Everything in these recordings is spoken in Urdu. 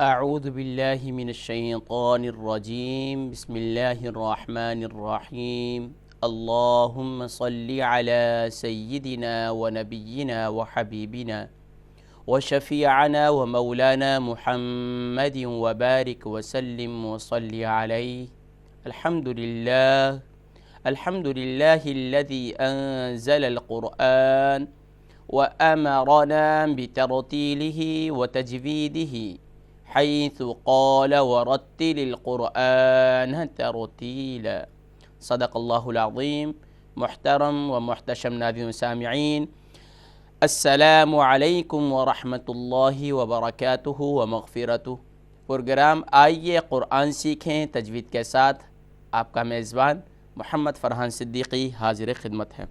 اعوذ باللہ من الشیطان الرجیم بسم اللہ الرحمن الرحیم اللہم صلی علی سیدنا ونبینا وحبیبنا وشفیعنا ومولانا محمد وبارک وسلم وصلی علیہ الحمد للہ الذی انزل القرآن وأمرنا بترتیلہ وتجویدہ حيث قال ورتل القرآن ترتیلا. صدق اللہ العظیم. محترم و محتشم ناظرین و سامعین، السلام علیکم ورحمۃ اللہ وبرکاتہ و مغفرتہ. پروگرام آئیے قرآن سیکھیں تجوید کے ساتھ، آپ کا میزبان محمد فرحان صدیقی حاضر خدمت ہے.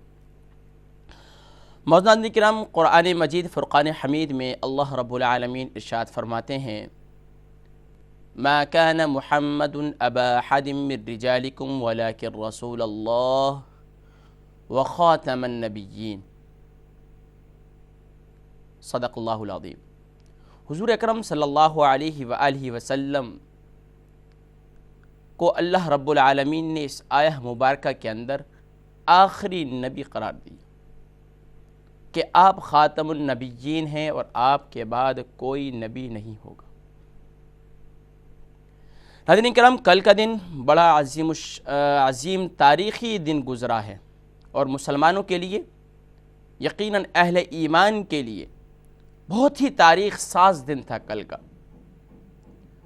معزز کرام، قرآن مجید فرقان حمید میں اللہ رب العالمین ارشاد فرماتے ہیں: ما كان محمد ابا احد من رجالكم ولكن رسول الله وخاتم النبیین. صدق اللہ العظیم. حضور اکرم صلی اللہ علیہ وآلہ وسلم کو اللہ رب العالمین نے اس آیہ مبارکہ کے اندر آخری نبی قرار دی کہ آپ خاتم النبیین ہیں اور آپ کے بعد کوئی نبی نہیں ہوگا. ناظرین کرام، کل کا دن بڑا عظیم تاریخی دن گزرا ہے اور مسلمانوں کے لیے، یقیناً اہل ایمان کے لیے بہت ہی تاریخ ساز دن تھا کل کا.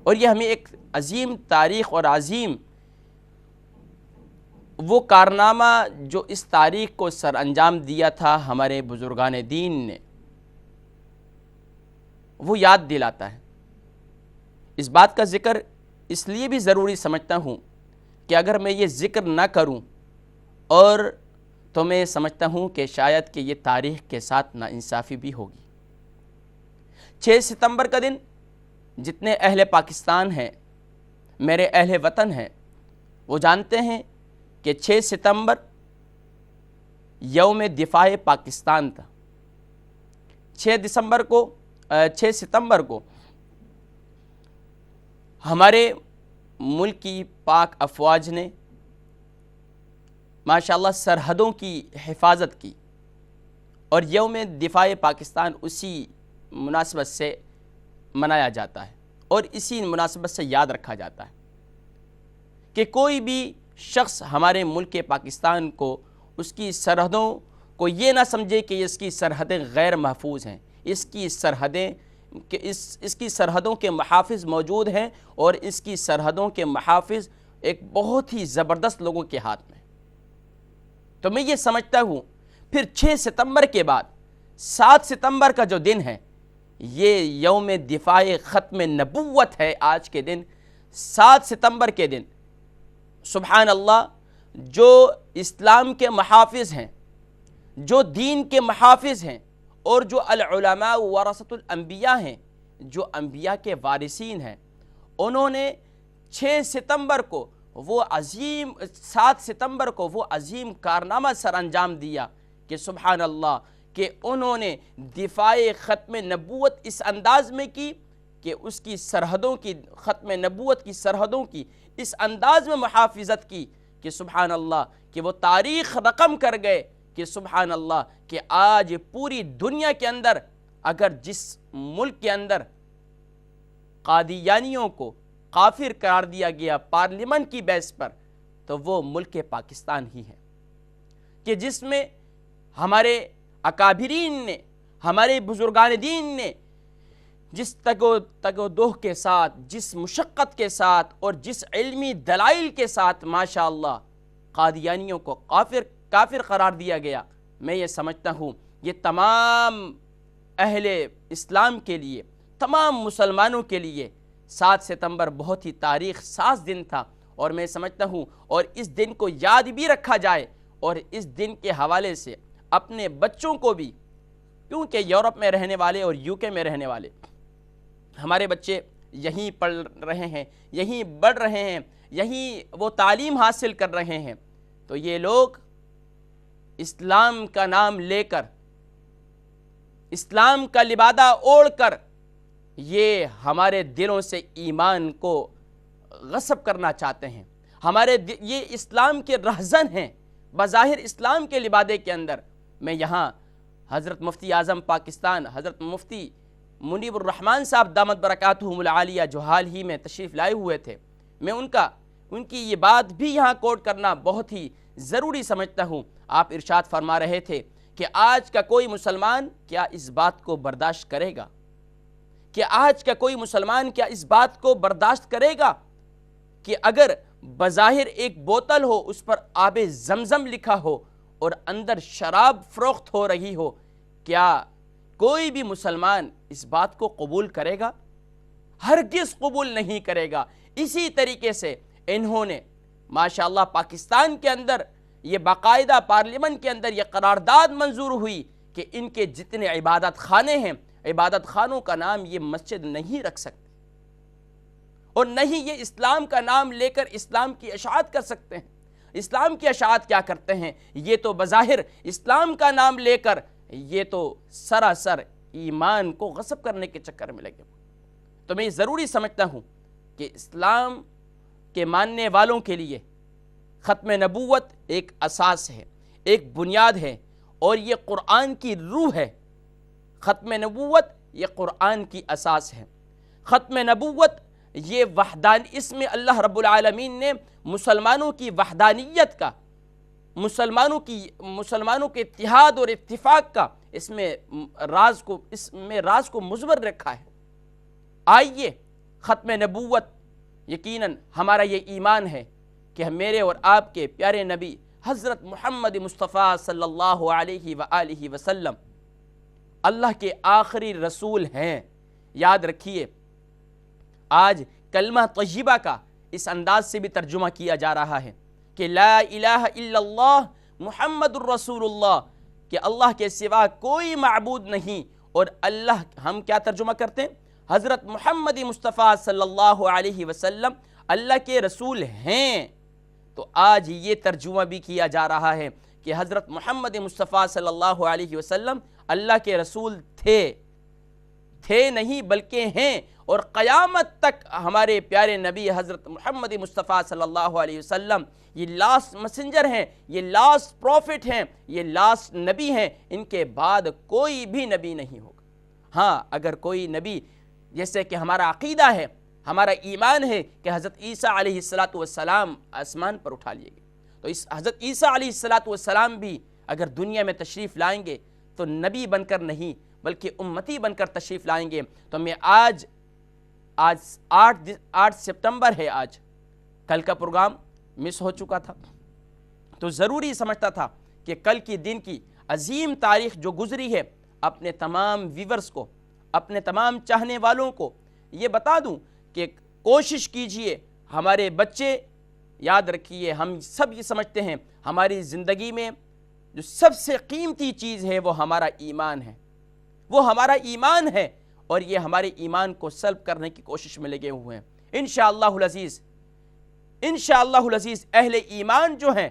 اور یہ ہمیں ایک عظیم تاریخ اور عظیم وہ کارنامہ جو اس تاریخ کو سر انجام دیا تھا ہمارے بزرگان دین نے، وہ یاد دلاتا ہے. اس بات کا ذکر اس لیے بھی ضروری سمجھتا ہوں کہ اگر میں یہ ذکر نہ کروں اور تو میں سمجھتا ہوں کہ شاید کہ یہ تاریخ کے ساتھ ناانصافی بھی ہوگی. 6 ستمبر کا دن جتنے اہل پاکستان ہیں، میرے اہل وطن ہیں، وہ جانتے ہیں کہ 6 ستمبر یوم دفاع پاکستان تھا. 6 ستمبر کو ہمارے ملک کی پاک افواج نے ماشاءاللہ سرحدوں کی حفاظت کی، اور یوم دفاع پاکستان اسی مناسبت سے منایا جاتا ہے اور اسی مناسبت سے یاد رکھا جاتا ہے کہ کوئی بھی شخص ہمارے ملک پاکستان کو، اس کی سرحدوں کو یہ نہ سمجھے کہ اس کی سرحدیں غیر محفوظ ہیں. اس کی سرحدوں کے محافظ موجود ہیں، اور اس کی سرحدوں کے محافظ ایک بہت ہی زبردست لوگوں کے ہاتھ میں. تو میں یہ سمجھتا ہوں پھر 6 ستمبر کے بعد 7 ستمبر کا جو دن ہے، یہ یوم دفاع ختم نبوت ہے. آج کے دن 7 ستمبر کے دن سبحان اللہ، جو اسلام کے محافظ ہیں، جو دین کے محافظ ہیں، اور جو العلماء ورثۃ الانبیاء ہیں، جو انبیاء کے وارثین ہیں، انہوں نے 6 ستمبر کو وہ عظیم 7 ستمبر کو وہ عظیم کارنامہ سر انجام دیا کہ سبحان اللہ، کہ انہوں نے دفاع ختم نبوت اس انداز میں کی کہ اس کی سرحدوں کی، ختم نبوت کی سرحدوں کی اس انداز میں محافظت کی کہ سبحان اللہ، کہ وہ تاریخ رقم کر گئے کہ سبحان اللہ، کہ آج پوری دنیا کے اندر اگر جس ملک کے اندر قادیانیوں کو کافر قرار دیا گیا پارلیمنٹ کی بیس پر، تو وہ ملک پاکستان ہی ہے، کہ جس میں ہمارے اکابرین نے، ہمارے بزرگان دین نے جس تگ و دو کے ساتھ، جس مشقت کے ساتھ اور جس علمی دلائل کے ساتھ ماشاءاللہ قادیانیوں کو کافر قرار دیا گیا، میں یہ سمجھتا ہوں یہ تمام اہل اسلام کے لیے، تمام مسلمانوں کے لیے 7 ستمبر بہت ہی تاریخ ساز دن تھا. اور میں سمجھتا ہوں اور اس دن کو یاد بھی رکھا جائے، اور اس دن کے حوالے سے اپنے بچوں کو بھی، کیونکہ یورپ میں رہنے والے اور UK میں رہنے والے ہمارے بچے یہیں پڑھ رہے ہیں، یہیں بڑھ رہے ہیں، یہیں وہ تعلیم حاصل کر رہے ہیں، تو یہ لوگ اسلام کا نام لے کر، اسلام کا لبادہ اوڑھ کر یہ ہمارے دلوں سے ایمان کو غصب کرنا چاہتے ہیں، یہ اسلام کے رہزن ہیں، بظاہر اسلام کے لبادے کے اندر۔ میں یہاں حضرت مفتی اعظم پاکستان حضرت مفتی منیب الرحمن صاحب دامت برکاتہم العالیہ جو حال ہی میں تشریف لائے ہوئے تھے، میں ان کی یہ بات بھی یہاں کوٹ کرنا بہت ہی ضروری سمجھتا ہوں۔ آپ ارشاد فرما رہے تھے کہ آج کا کوئی مسلمان کیا اس بات کو برداشت کرے گا، کہ آج کا کوئی مسلمان کیا اس بات کو برداشت کرے گا کہ اگر بظاہر ایک بوتل ہو، اس پر آب زمزم لکھا ہو اور اندر شراب فروخت ہو رہی ہو، کیا کوئی بھی مسلمان اس بات کو قبول کرے گا؟ ہرگز قبول نہیں کرے گا۔ اسی طریقے سے انہوں نے ماشاءاللہ پاکستان کے اندر یہ باقاعدہ پارلیمنٹ کے اندر یہ قرارداد منظور ہوئی کہ ان کے جتنے عبادت خانے ہیں، عبادت خانوں کا نام یہ مسجد نہیں رکھ سکتے، اور نہیں یہ اسلام کا نام لے کر اسلام کی اشاعت کر سکتے ہیں۔ اسلام کی اشاعت کیا کرتے ہیں؟ یہ تو بظاہر اسلام کا نام لے کر یہ تو سراسر ایمان کو غصب کرنے کے چکر میں لگے۔ تو میں یہ ضروری سمجھتا ہوں کہ اسلام کے ماننے والوں کے لیے ختم نبوت ایک اساس ہے، ایک بنیاد ہے، اور یہ قرآن کی روح ہے۔ ختم نبوت یہ قرآن کی اساس ہے۔ ختم نبوت یہ اس میں اللہ رب العالمین نے مسلمانوں کی وحدانیت کا، مسلمانوں کے اتحاد اور اتفاق کا اس میں راز کو مزور رکھا ہے۔ آئیے ختم نبوت، یقیناً ہمارا یہ ایمان ہے کہ میرے اور آپ کے پیارے نبی حضرت محمد مصطفیٰ صلی اللہ علیہ وآلہ وسلم اللہ کے آخری رسول ہیں۔ یاد رکھیے، آج کلمہ طیبہ کا اس انداز سے بھی ترجمہ کیا جا رہا ہے کہ لا الہ الا اللہ محمد الرسول اللہ، کہ اللہ کے سوا کوئی معبود نہیں، اور اللہ ہم کیا ترجمہ کرتے ہیں؟ حضرت محمد مصطفیٰ صلی اللہ علیہ وسلم اللہ کے رسول ہیں۔ تو آج یہ ترجمہ بھی کیا جا رہا ہے کہ حضرت محمد مصطفیٰ صلی اللہ علیہ وسلم اللہ کے رسول تھے نہیں بلکہ ہیں، اور قیامت تک ہمارے پیارے نبی حضرت محمد مصطفیٰ صلی اللہ علیہ وسلم یہ لاسٹ مسنجر ہیں، یہ لاسٹ پروفٹ ہیں، یہ لاسٹ نبی ہیں۔ ان کے بعد کوئی بھی نبی نہیں ہوگا۔ ہاں، اگر کوئی نبی، جیسے کہ ہمارا عقیدہ ہے، ہمارا ایمان ہے کہ حضرت عیسیٰ علیہ السلام آسمان پر اٹھا لیے گئے، تو اس حضرت عیسیٰ علیہ السلام بھی اگر دنیا میں تشریف لائیں گے تو نبی بن کر نہیں بلکہ امتی بن کر تشریف لائیں گے۔ تو میں آج 8 سپتمبر ہے، آج کل کا پروگرام مس ہو چکا تھا، تو ضروری سمجھتا تھا کہ کل کی دن کی عظیم تاریخ جو گزری ہے اپنے تمام ویورز کو، اپنے تمام چاہنے والوں کو یہ بتا دوں کہ کوشش کیجئے، ہمارے بچے، یاد رکھیے ہم سب یہ سمجھتے ہیں ہماری زندگی میں جو سب سے قیمتی چیز ہے وہ ہمارا ایمان ہے، وہ ہمارا ایمان ہے، اور یہ ہمارے ایمان کو سلب کرنے کی کوشش میں لگے ہوئے ہیں۔ انشاءاللہ العزیز اہل ایمان جو ہیں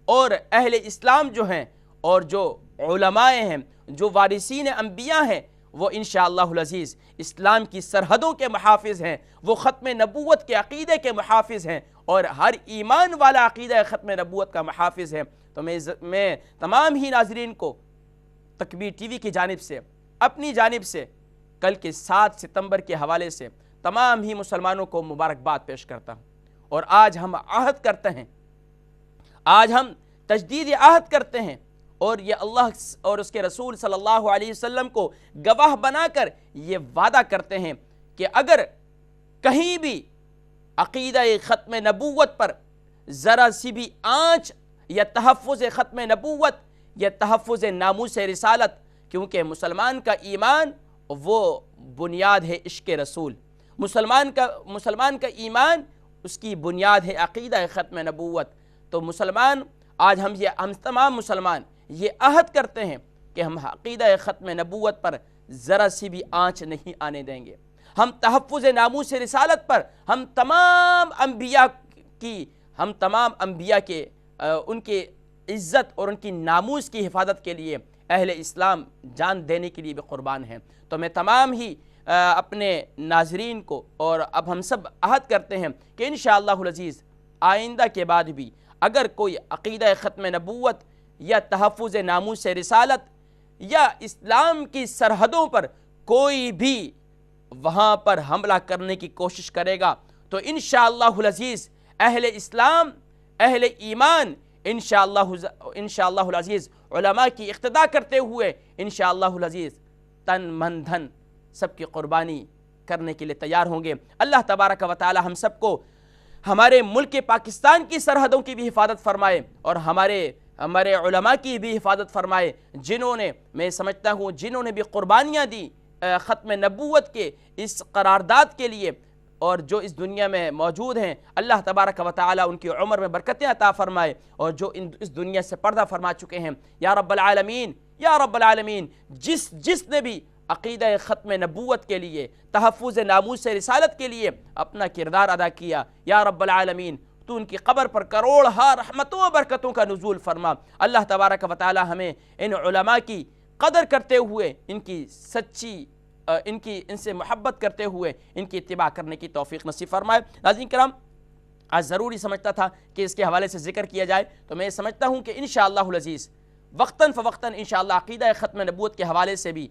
اور اہل اسلام جو ہیں اور جو علماء ہیں، جو وارثین انبیاء ہیں، وہ انشاءاللہ العزیز اسلام کی سرحدوں کے محافظ ہیں، وہ ختم نبوت کے عقیدے کے محافظ ہیں، اور ہر ایمان والا عقیدہ ختم نبوت کا محافظ ہے۔ تو میں تمام ہی ناظرین کو تکبیر ٹی وی کی جانب سے، اپنی جانب سے، کل کے 7 ستمبر کے حوالے سے تمام ہی مسلمانوں کو مبارکباد پیش کرتا ہوں۔ اور آج ہم عہد کرتے ہیں، آج ہم تجدید عہد کرتے ہیں، اور یہ اللہ اور اس کے رسول صلی اللہ علیہ وسلم کو گواہ بنا کر یہ وعدہ کرتے ہیں کہ اگر کہیں بھی عقیدہ ختم نبوت پر ذرا سی بھی آنچ یا تحفظ ختم نبوت یا تحفظ ناموس رسالت، کیونکہ مسلمان کا ایمان وہ بنیاد ہے عشق رسول، مسلمان کا ایمان اس کی بنیاد ہے عقیدہ ختم نبوت۔ تو مسلمان آج ہم تمام مسلمان یہ عہد کرتے ہیں کہ ہم عقیدہ ختم نبوت پر ذرا سی بھی آنچ نہیں آنے دیں گے۔ ہم تحفظ ناموس رسالت پر ہم تمام انبیاء کے ان کے عزت اور ان کی ناموس کی حفاظت کے لیے اہل اسلام جان دینے کے لیے بھی قربان ہیں۔ تو میں تمام ہی اپنے ناظرین کو اور اب ہم سب عہد کرتے ہیں کہ انشاءاللہ العزیز آئندہ کے بعد بھی اگر کوئی عقیدہ ختم نبوت یا تحفظ ناموس رسالت یا اسلام کی سرحدوں پر کوئی بھی وہاں پر حملہ کرنے کی کوشش کرے گا تو انشاءاللہ العزیز اہل اسلام اہل ایمان انشاءاللہ العزیز علماء کی اقتداء کرتے ہوئے انشاءاللہ العزیز تن من دھن سب کی قربانی کرنے کے لیے تیار ہوں گے۔ اللہ تبارک و تعالی ہم سب کو ہمارے ملک پاکستان کی سرحدوں کی بھی حفاظت فرمائے اور ہمارے علماء کی بھی حفاظت فرمائے، جنہوں نے میں سمجھتا ہوں جنہوں نے بھی قربانیاں دی ختم نبوت کے اس قرارداد کے لیے، اور جو اس دنیا میں موجود ہیں اللہ تبارک و تعالی ان کی عمر میں برکتیں عطا فرمائے، اور جو اس دنیا سے پردہ فرما چکے ہیں یا رب العالمین یا رب العالمین جس نے بھی عقیدہ ختم نبوت کے لیے تحفظ ناموس رسالت کے لیے اپنا کردار ادا کیا، یا رب العالمین تو ان کی قبر پر کروڑ ہا رحمتوں و برکتوں کا نزول فرما۔ اللہ تبارک و تعالی ہمیں ان علماء کی قدر کرتے ہوئے ان سے محبت کرتے ہوئے ان کی اتباع کرنے کی توفیق نصیب فرمائے۔ ناظرین کرام، آج ضروری سمجھتا تھا کہ اس کے حوالے سے ذکر کیا جائے، تو میں سمجھتا ہوں کہ انشاءاللہ العزیز وقتاً فوقتاً انشاءاللہ عقیدہ ختم نبوت کے حوالے سے بھی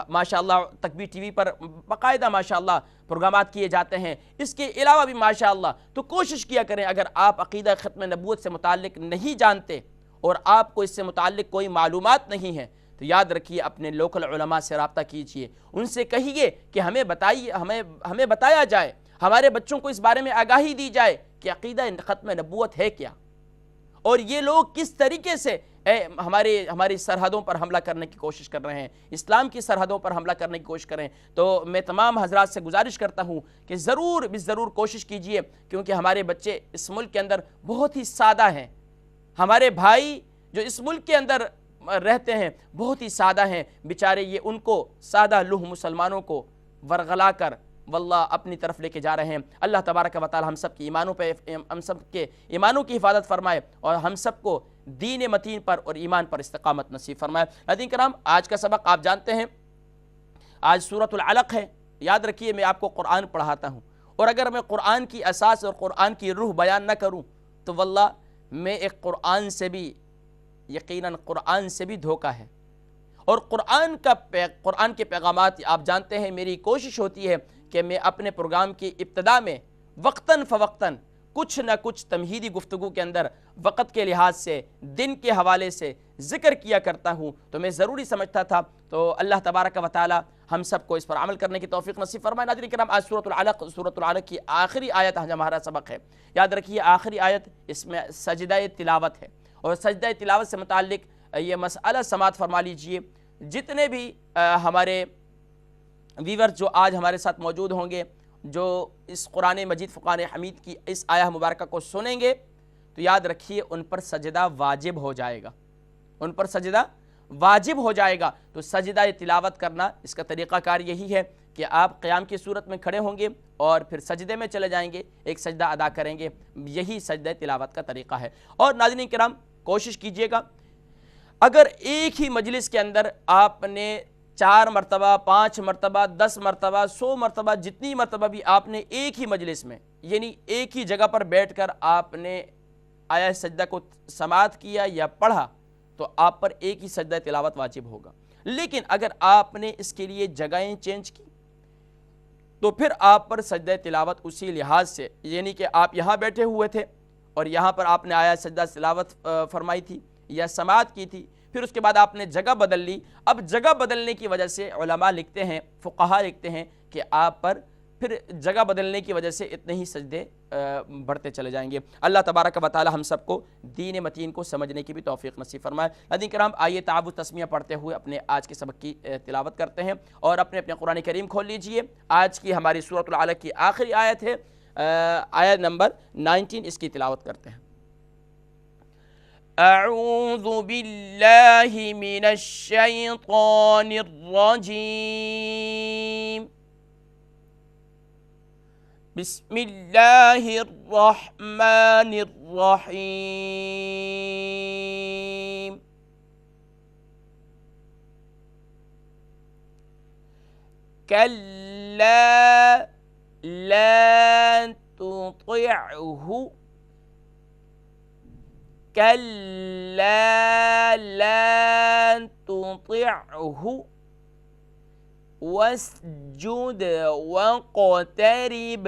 ماشاءاللہ تکبیر ٹی وی پر باقاعدہ ماشاءاللہ پروگرامات کیے جاتے ہیں۔ اس کے علاوہ بھی ماشاءاللہ تو کوشش کیا کریں، اگر آپ عقیدہ ختم نبوت سے متعلق نہیں جانتے اور آپ کو اس سے متعلق کوئی معلومات نہیں ہیں تو یاد رکھیے اپنے لوکل علماء سے رابطہ کیجئے، ان سے کہیے کہ ہمیں بتایا جائے، ہمارے بچوں کو اس بارے میں آگاہی دی جائے کہ عقیدہ ختم نبوت ہے کیا، اور یہ لوگ کس طریقے سے ہماری سرحدوں پر حملہ کرنے کی کوشش کر رہے ہیں، اسلام کی سرحدوں پر حملہ کرنے کی کوشش کر رہے ہیں۔ تو میں تمام حضرات سے گزارش کرتا ہوں کہ ضرور کوشش کیجئے، کیونکہ ہمارے بچے اس ملک کے اندر بہت ہی سادہ ہیں، ہمارے بھائی جو اس ملک کے اندر رہتے ہیں بہت ہی سادہ ہیں بیچارے، یہ ان کو سادہ لوح مسلمانوں کو ورغلا کر واللہ اپنی طرف لے کے جا رہے ہیں۔ اللہ تبارک و تعالی ہم سب کے ایمانوں کی حفاظت فرمائے اور ہم سب کو دین متین پر اور ایمان پر استقامت نصیب فرمائے۔ ناظرین کرام، آج کا سبق آپ جانتے ہیں آج سورۃ العلق ہے۔ یاد رکھیے میں آپ کو قرآن پڑھاتا ہوں، اور اگر میں قرآن کی اساس اور قرآن کی روح بیان نہ کروں تو واللہ میں ایک یقیناً قرآن سے بھی دھوکہ ہے، اور قرآن کے پیغامات آپ جانتے ہیں میری کوشش ہوتی ہے کہ میں اپنے پروگرام کی ابتدا میں وقتاً فوقتاً کچھ نہ کچھ تمہیدی گفتگو کے اندر وقت کے لحاظ سے دن کے حوالے سے ذکر کیا کرتا ہوں، تو میں ضروری سمجھتا تھا، تو اللہ تبارک و تعالی ہم سب کو اس پر عمل کرنے کی توفیق نصیب فرمائے۔ ناظرین کرام، آج سورۃ العلق کی آخری آیت ہمارا سبق ہے۔ یاد رکھیے آخری آیت اس میں سجدہ تلاوت ہے، اور سجدہ تلاوت سے متعلق یہ مسئلہ سماعت فرما لیجئے۔ جتنے بھی ہمارے ویور جو آج ہمارے ساتھ موجود ہوں گے، جو اس قرآن مجید فقان حمید کی اس آیہ مبارکہ کو سنیں گے، تو یاد رکھیے ان پر سجدہ واجب ہو جائے گا، تو سجدہ تلاوت کرنا اس کا طریقہ کار یہی ہے کہ آپ قیام کی صورت میں کھڑے ہوں گے اور پھر سجدے میں چلے جائیں گے، ایک سجدہ ادا کریں گے، یہی سجدہ تلاوت کا طریقہ ہے۔ اور ناظرین کرام، کوشش کیجئے گا اگر ایک ہی مجلس کے اندر آپ نے 4 مرتبہ 5 مرتبہ 10 مرتبہ 100 مرتبہ جتنی مرتبہ بھی آپ نے ایک ہی مجلس میں یعنی ایک ہی جگہ پر بیٹھ کر آپ نے آیہ سجدہ کو سماعت کیا یا پڑھا تو آپ پر ایک ہی سجدہ تلاوت واجب ہوگا، لیکن اگر آپ نے اس کے لیے جگہیں چینج کی تو پھر آپ پر سجدہ تلاوت اسی لحاظ سے، یعنی کہ آپ یہاں بیٹھے ہوئے تھے اور یہاں پر آپ نے آیہ سجدہ تلاوت فرمائی تھی یا سماعت کی تھی، پھر اس کے بعد آپ نے جگہ بدل لی۔ اب جگہ بدلنے کی وجہ سے علماء لکھتے ہیں، فقہاء لکھتے ہیں کہ آپ پر پھر جگہ بدلنے کی وجہ سے اتنے ہی سجدے بڑھتے چلے جائیں گے۔ اللہ تبارک و تعالی ہم سب کو دین متین کو سمجھنے کی بھی توفیق نصیب فرمائے۔ ناظرین کرام، آئیے تعاوذ تسمیہ پڑھتے ہوئے اپنے آج کے سبق کی تلاوت کرتے ہیں، اور اپنے قرآن کریم کھول لیجئے۔ آج کی ہماری سورۃ العلق کی آخری آیت ہے، آیت نمبر 19، اس کی تلاوت کرتے ہیں۔ اعوذ باللہ من الشیطان الرجیم، بسم اللہ الرحمن الرحیم۔ کل لا تطعه كلا لا تطعه واسجد واقترب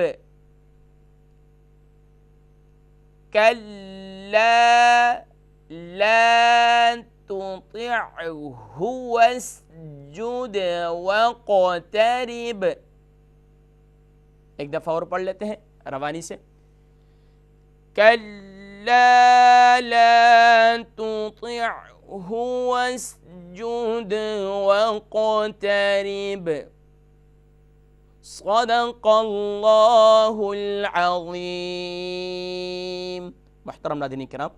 كلا لا تطعه واسجد واقترب. ایک دفعہ اور پڑھ لیتے ہیں روانی سے. كلا لا تطعه واسجد واقترب صدق اللہ العظیم. محترم ناظرین کرام،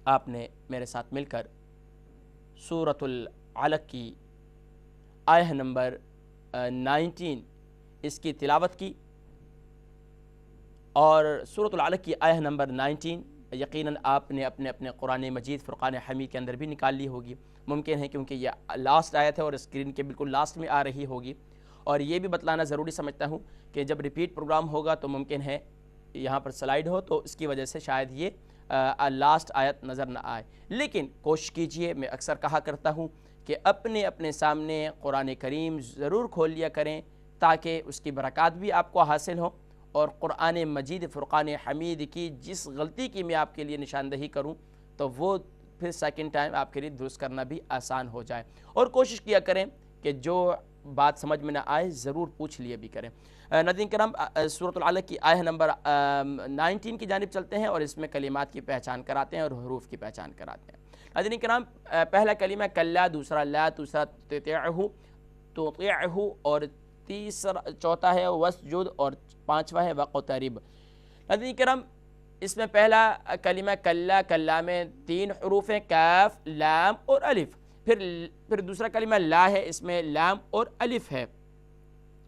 آپ نے میرے ساتھ مل کر سورۃ العلق کی آیہ نمبر 19 اس کی تلاوت کی، اور سورۃ العلق کی آیہ نمبر 19 یقیناً آپ نے اپنے اپنے قرآن مجید فرقان حمید کے اندر بھی نکال لی ہوگی. ممکن ہے کیونکہ یہ لاسٹ آیت ہے اور اسکرین کے بالکل لاسٹ میں آ رہی ہوگی. اور یہ بھی بتلانا ضروری سمجھتا ہوں کہ جب ریپیٹ پروگرام ہوگا تو ممکن ہے یہاں پر سلائیڈ ہو، تو اس کی وجہ سے شاید یہ لاسٹ آیت نظر نہ آئے. لیکن کوشش کیجئے، میں اکثر کہا کرتا ہوں کہ اپنے اپنے سامنے قرآن کریم ضرور کھول لیا کریں تاکہ اس کی برکات بھی آپ کو حاصل ہوں، اور قرآن مجید فرقان حمید کی جس غلطی کی میں آپ کے لیے نشاندہی کروں تو وہ پھر سیکنڈ ٹائم آپ کے لیے درست کرنا بھی آسان ہو جائے. اور کوشش کیا کریں کہ جو بات سمجھ میں نہ آئے ضرور پوچھ لیے بھی کریں. ناظرین کرام، سورۃ العلق کی آیہ نمبر 19 کی جانب چلتے ہیں اور اس میں کلمات کی پہچان کراتے ہیں اور حروف کی پہچان کراتے ہیں. ناظرین کرام، پہلا کلمہ کلا، دوسرا لا، تیسرا تطیعہ اور چوتھا ہے وسجد اور پانچواں ہے وقترب. ناظرین کرام، اس میں پہلا کلمہ کلا، کلا میں 3 حروف ہیں، کاف، لام اور الف. پھر دوسرا کلمہ لا ہے، اس میں لام اور الف ہے،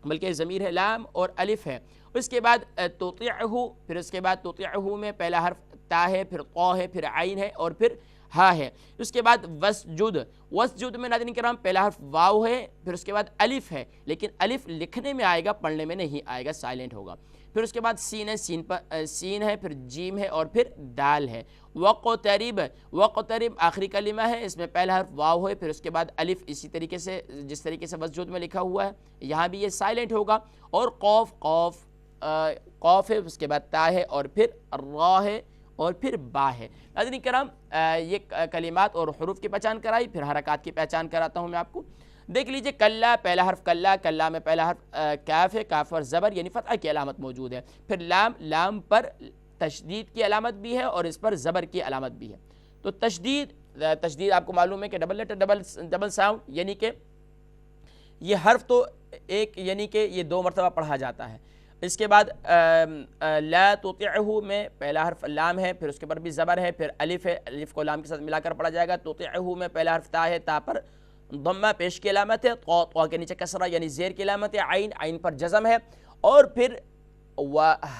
بلکہ ضمیر ہے، لام اور الف ہے. اس کے بعد تطیعہ، پھر اس کے بعد تطیعہ میں پہلا حرف تا ہے، پھر قا ہے، پھر عین ہے اور پھر ہا ہے. اس کے بعد وسجد، وسجد میں ناظرین کرام پہلا حرف واو ہے، پھر اس کے بعد الف ہے، لیکن الف لکھنے میں آئے گا، پڑھنے میں نہیں آئے گا، سائلنٹ ہوگا. پھر اس کے بعد سین ہے، سین ہے، پھر جیم ہے اور پھر دال ہے. وقترب، وقترب آخری کلمہ ہے، اس میں پہلا حرف واو ہے، پھر اس کے بعد الف، اسی طریقے سے جس طریقے سے وسجد میں لکھا ہوا ہے یہاں بھی یہ سائلنٹ ہوگا. اور قوف، قوف ہے، اس کے بعد تا ہے اور پھر را ہے اور پھر با ہے. ناظرین کرام، یہ کلمات اور حروف کی پہچان کرائی، پھر حرکات کی پہچان کراتا ہوں میں آپ کو. دیکھ لیجئے، کلا، پہلا حرف کلا، کلا میں پہلا حرف کاف ہے، کاف پر زبر یعنی فتحہ کی علامت موجود ہے. پھر لام، لام پر تشدید کی علامت بھی ہے اور اس پر زبر کی علامت بھی ہے. تو تشدید آپ کو معلوم ہے کہ ڈبل لیٹر ڈبل ساؤنڈ، یعنی کہ یہ حرف تو ایک، یعنی کہ یہ 2 مرتبہ پڑھا جاتا ہے. اس کے بعد لا تطیعہ میں پہلا حرف لام ہے، پھر اس کے پر بھی زبر ہے، پھر الف ہے، الف کو لام کے ساتھ ملا کر پڑھا جائے گا. تطیعہ میں پہلا حرف تا ہے، تا پر ضمہ پیش کی علامت ہے، طا کے نیچے کسرہ یعنی زیر کی علامت ہے، عین، عین پر جزم ہے، اور پھر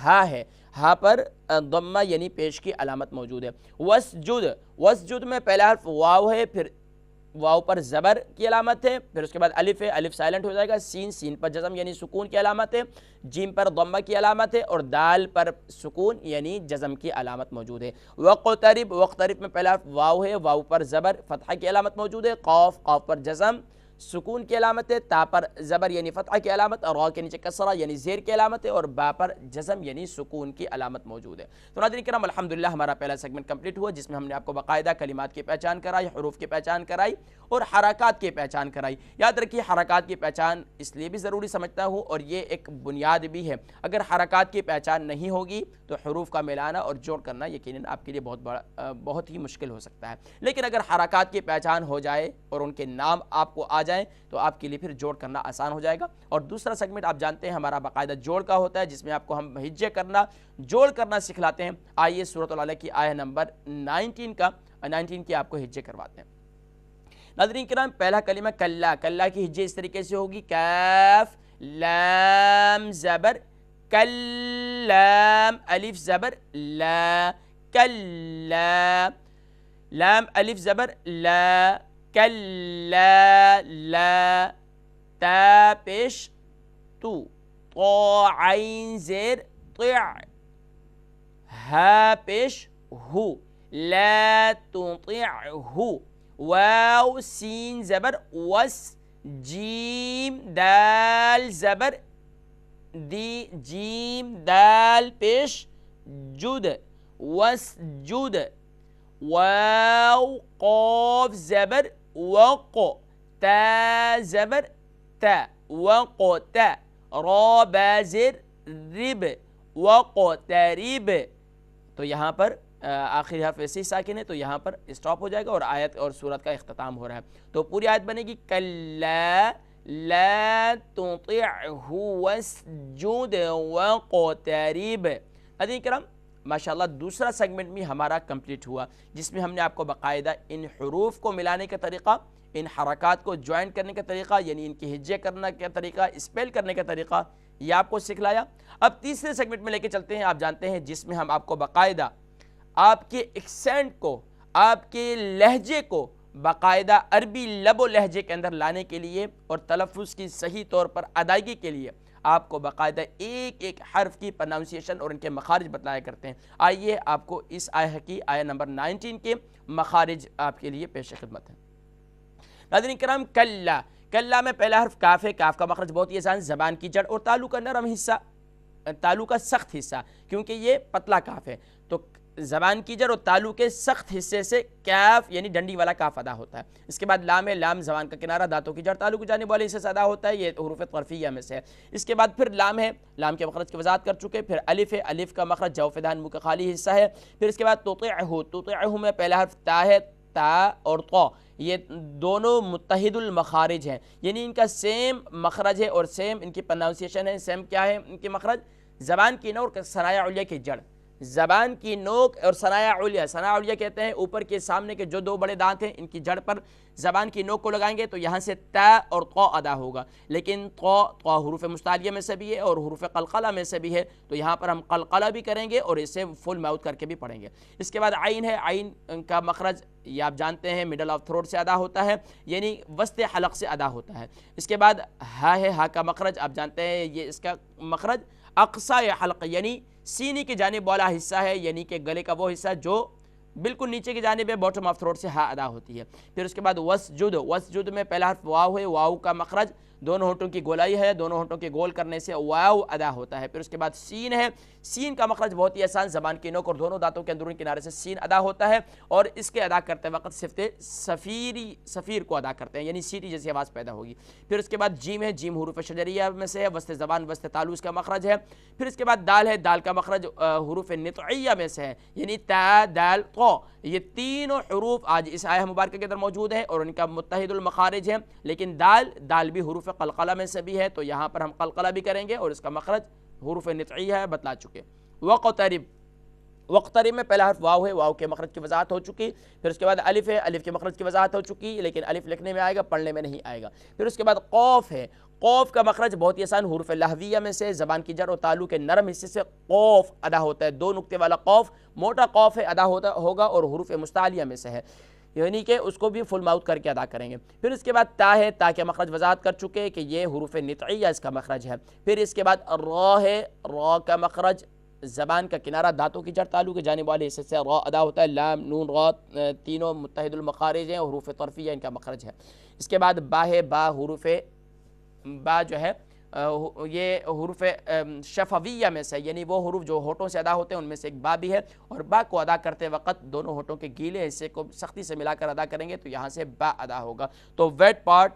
ہا ہے، ہا پر ضمہ یعنی پیش کی علامت موجود ہے. وسجد، وسجد میں پہلا حرف واو ہے، پھر واو پر زبر کی علامت ہے، پھر اس کے بعد الف ہے، الف سائلنٹ ہو جائے گا، سین، سین پر جزم یعنی سکون کی علامت ہے، جیم پر ضمہ کی علامت ہے اور دال پر سکون یعنی جزم کی علامت موجود ہے. وقترب، وقترب میں پہلا واو ہے، واو پر زبر فتحہ کی علامت موجود ہے، قاف، قاف پر جزم سکون کی علامت ہے، تا پر زبر یعنی فتحہ کی علامت، اور را کے نیچے کسرہ یعنی زیر کی علامت ہے، اور با پر جزم یعنی سکون کی علامت موجود ہے. تو ناظرین کرام، الحمدللہ ہمارا پہلا سیگمنٹ کمپلیٹ ہوا جس میں ہم نے آپ کو باقاعدہ کلمات کی پہچان کرائی، حروف کی پہچان کرائی اور حرکات کی پہچان کرائی. یاد رکھیے، حرکات کی پہچان اس لیے بھی ضروری سمجھتا ہوں اور یہ ایک بنیاد بھی ہے. اگر حرکات کی پہچان نہیں ہوگی تو حروف کا ملانا اور جوڑ کرنا یقیناً آپ کے لیے بہت ہی مشکل ہو سکتا ہے. لیکن اگر حرکات کی پہچان ہو جائے اور ان کے نام آپ کو آ جائیں تو آپ کے لیے پھر جوڑ کرنا آسان ہو جائے گا. اور دوسرا سیگمنٹ آپ جانتے ہیں ہمارا باقاعدہ جوڑ کا ہوتا ہے، جس میں آپ کو ہم ہجے کرنا، جوڑ کرنا سکھلاتے ہیں. آئیے سورۃ العلق کی آیہ نمبر 19 کی آپ کو ہجے کرواتے ہیں. ناظرین کرام، پہلا کلمہ کلا، کلا کی ہجے اس طریقے سے ہوگی، کاف لام زبر کلام، الف زبر لا، کلا، لام الف زبر لا، کلا لا، تا پیش تو، طا عین زیر طع، ہا پیش ہو، لا تطعہ، واو سین زبر وس، جیم دال زبر دی، جیم دال پیش جد، وسجد، واو قاف زبر وق، تا زبر تا، وقت، را بازر رب، وقترب. تو یہاں پر آخری حرف ایسے ہی ساکن ہے تو یہاں پر اسٹاپ ہو جائے گا اور آیت اور سورت کا اختتام ہو رہا ہے. تو پوری آیت بنے گی کلا لا تطعہ واسجد واقترب. ناظرین کرام ماشاءاللہ دوسرا سیگمنٹ بھی ہمارا کمپلیٹ ہوا جس میں ہم نے آپ کو باقاعدہ ان حروف کو ملانے کا طریقہ، ان حرکات کو جوائن کرنے کا طریقہ یعنی ان کی ہجے کرنے کا طریقہ، اسپیل کرنے کا طریقہ یہ آپ کو سکھلایا. اب تیسرے سیگمنٹ میں لے کے چلتے ہیں. آپ جانتے ہیں جس میں ہم آپ کو باقاعدہ آپ کے ایکسینٹ کو، آپ کے لہجے کو باقاعدہ عربی لب و لہجے کے اندر لانے کے لیے اور تلفظ کی صحیح طور پر ادائیگی کے لیے آپ کو باقاعدہ ایک ایک حرف کی پروننسیشن اور ان کے مخارج بتلایا کرتے ہیں. آئیے آپ کو اس آیہ کی آیہ نمبر 19 کے مخارج آپ کے لیے پیش خدمت ہیں. ناظرین کرام کلا، کلا میں پہلا حرف کاف ہے. کاف کا مخرج بہت ہی آسان، زبان کی جڑ اور تالو کا نرم حصہ، تالو کا سخت حصہ، کیونکہ یہ پتلا کاف ہے تو زبان کی جڑ اور تالو کے سخت حصے سے کاف یعنی ڈنڈی والا کاف ادا ہوتا ہے. اس کے بعد لام ہے. لام زبان کا کنارہ دانتوں کی جڑ تالو کی جانب والے حصے سے ادا ہوتا ہے، یہ حروف طرفیہ میں سے ہے. اس کے بعد پھر لام ہے، لام کے مخرج کی وضاحت کر چکے. پھر الف ہے، الف کا مخرج جوف دہن منہ کا خالی حصہ ہے. پھر اس کے بعد تطعہ، تطعہ میں پہلا حرف تا ہے، تا اور طا یہ دونوں متحد المخارج ہیں یعنی ان کا سیم مخرج ہے اور سیم ان کی پروننسیشن ہے. سیم کیا ہے ان کی مخرج؟ زبان کی نوک اور ثنایا علیہ کی جڑ، زبان کی نوک اور ثنایا علیہ، ثنایا علیہ کہتے ہیں اوپر کے سامنے کے جو دو بڑے دانت ہیں ان کی جڑ پر زبان کی نوک کو لگائیں گے تو یہاں سے تا اور طا ادا ہوگا. لیکن طا حروف مستعلیہ میں سے بھی ہے اور حروف قلقلہ میں سے بھی ہے تو یہاں پر ہم قلقلہ بھی کریں گے اور اسے فل ماؤتھ کر کے بھی پڑھیں گے. اس کے بعد عین ہے. عین کا مخرج یہ آپ جانتے ہیں مڈل آف تھروٹ سے ادا ہوتا ہے یعنی وسط حلق سے ادا ہوتا ہے. اس کے بعد ہا ہے. ہا کا مخرج آپ جانتے ہیں یہ اس کا مخرج اقصی حلق یعنی سینے کی جانب والا حصہ ہے یعنی کہ گلے کا وہ حصہ جو بالکل نیچے کی جانب ہے، باٹم آف تھروٹ سے ہا ادا ہوتی ہے. پھر اس کے بعد وسجد، وسجد میں پہلا حرف واو ہے. واو کا مخرج دونوں ہونٹوں کی گولائی ہے، دونوں ہونٹوں کے گول کرنے سے واو ادا ہوتا ہے. پھر اس کے بعد سین ہے. سین کا مخرج بہت ہی آسان، زبان کی نوک اور دونوں دانتوں کے اندرونی کنارے سے سین ادا ہوتا ہے اور اس کے ادا کرتے وقت صفت صفیر کو ادا کرتے ہیں یعنی سیٹی جیسی آواز پیدا ہوگی. پھر اس کے بعد جیم ہے. جیم حروف شجریہ میں سے ہے، وسط زبان وسط تالو اس کا مخرج ہے. پھر اس کے بعد دال ہے. دال کا مخرج حروف نطعیہ میں سے ہے یعنی تا دال طا. یہ تینوں حروف آج اس آیہ مبارکہ کے اندر موجود ہیں اور ان کا متحد المخارج ہے. لیکن دال بھی حروف قلقلہ میں سے بھی ہے تو یہاں پر ہم قلقلہ بھی کریں گے اور اس کا مخرج حروف نطعیہ ہے، بتلا چکے. وقترب، وقترب میں پہلا حرف واو ہے. واو کے مخرج کی وضاحت ہو چکی. پھر اس کے بعد الف ہے. الف کے مخرج کی وضاحت ہو چکی لیکن الف لکھنے میں آئے گا، پڑھنے میں نہیں آئے گا. پھر اس کے بعد قوف ہے. قوف کا مخرج بہت ہی آسان، حروف لہویہ میں سے زبان کی جڑ اور تالو کے نرم حصے سے قوف ادا ہوتا ہے. دو نقطے والا قوف موٹا قوف ہے، ادا ہوگا اور حروف مستعلیہ میں سے ہے یعنی کہ اس کو بھی فل ماؤتھ کر کے ادا کریں گے. پھر اس کے بعد تا ہے. تا کے مخرج وضاحت کر چکے کہ یہ حروف نطعیہ اس کا مخرج ہے. پھر اس کے بعد را ہے. را کا مخرج زبان کا کنارہ دانتوں کی جڑ تالو کے جانب والے حصے سے را ادا ہوتا ہے. لام نون را تینوں متحد المخارج ہیں، حروف طرفیہ ان کا مخرج ہے. اس کے بعد با ہے. با حروف با جو ہے یہ حروف شفویہ میں سے یعنی وہ حروف جو ہونٹوں سے ادا ہوتے ہیں ان میں سے ایک با بھی ہے اور با کو ادا کرتے وقت دونوں ہونٹوں کے گیلے حصے کو سختی سے ملا کر ادا کریں گے تو یہاں سے با ادا ہوگا. تو ویٹ پارٹ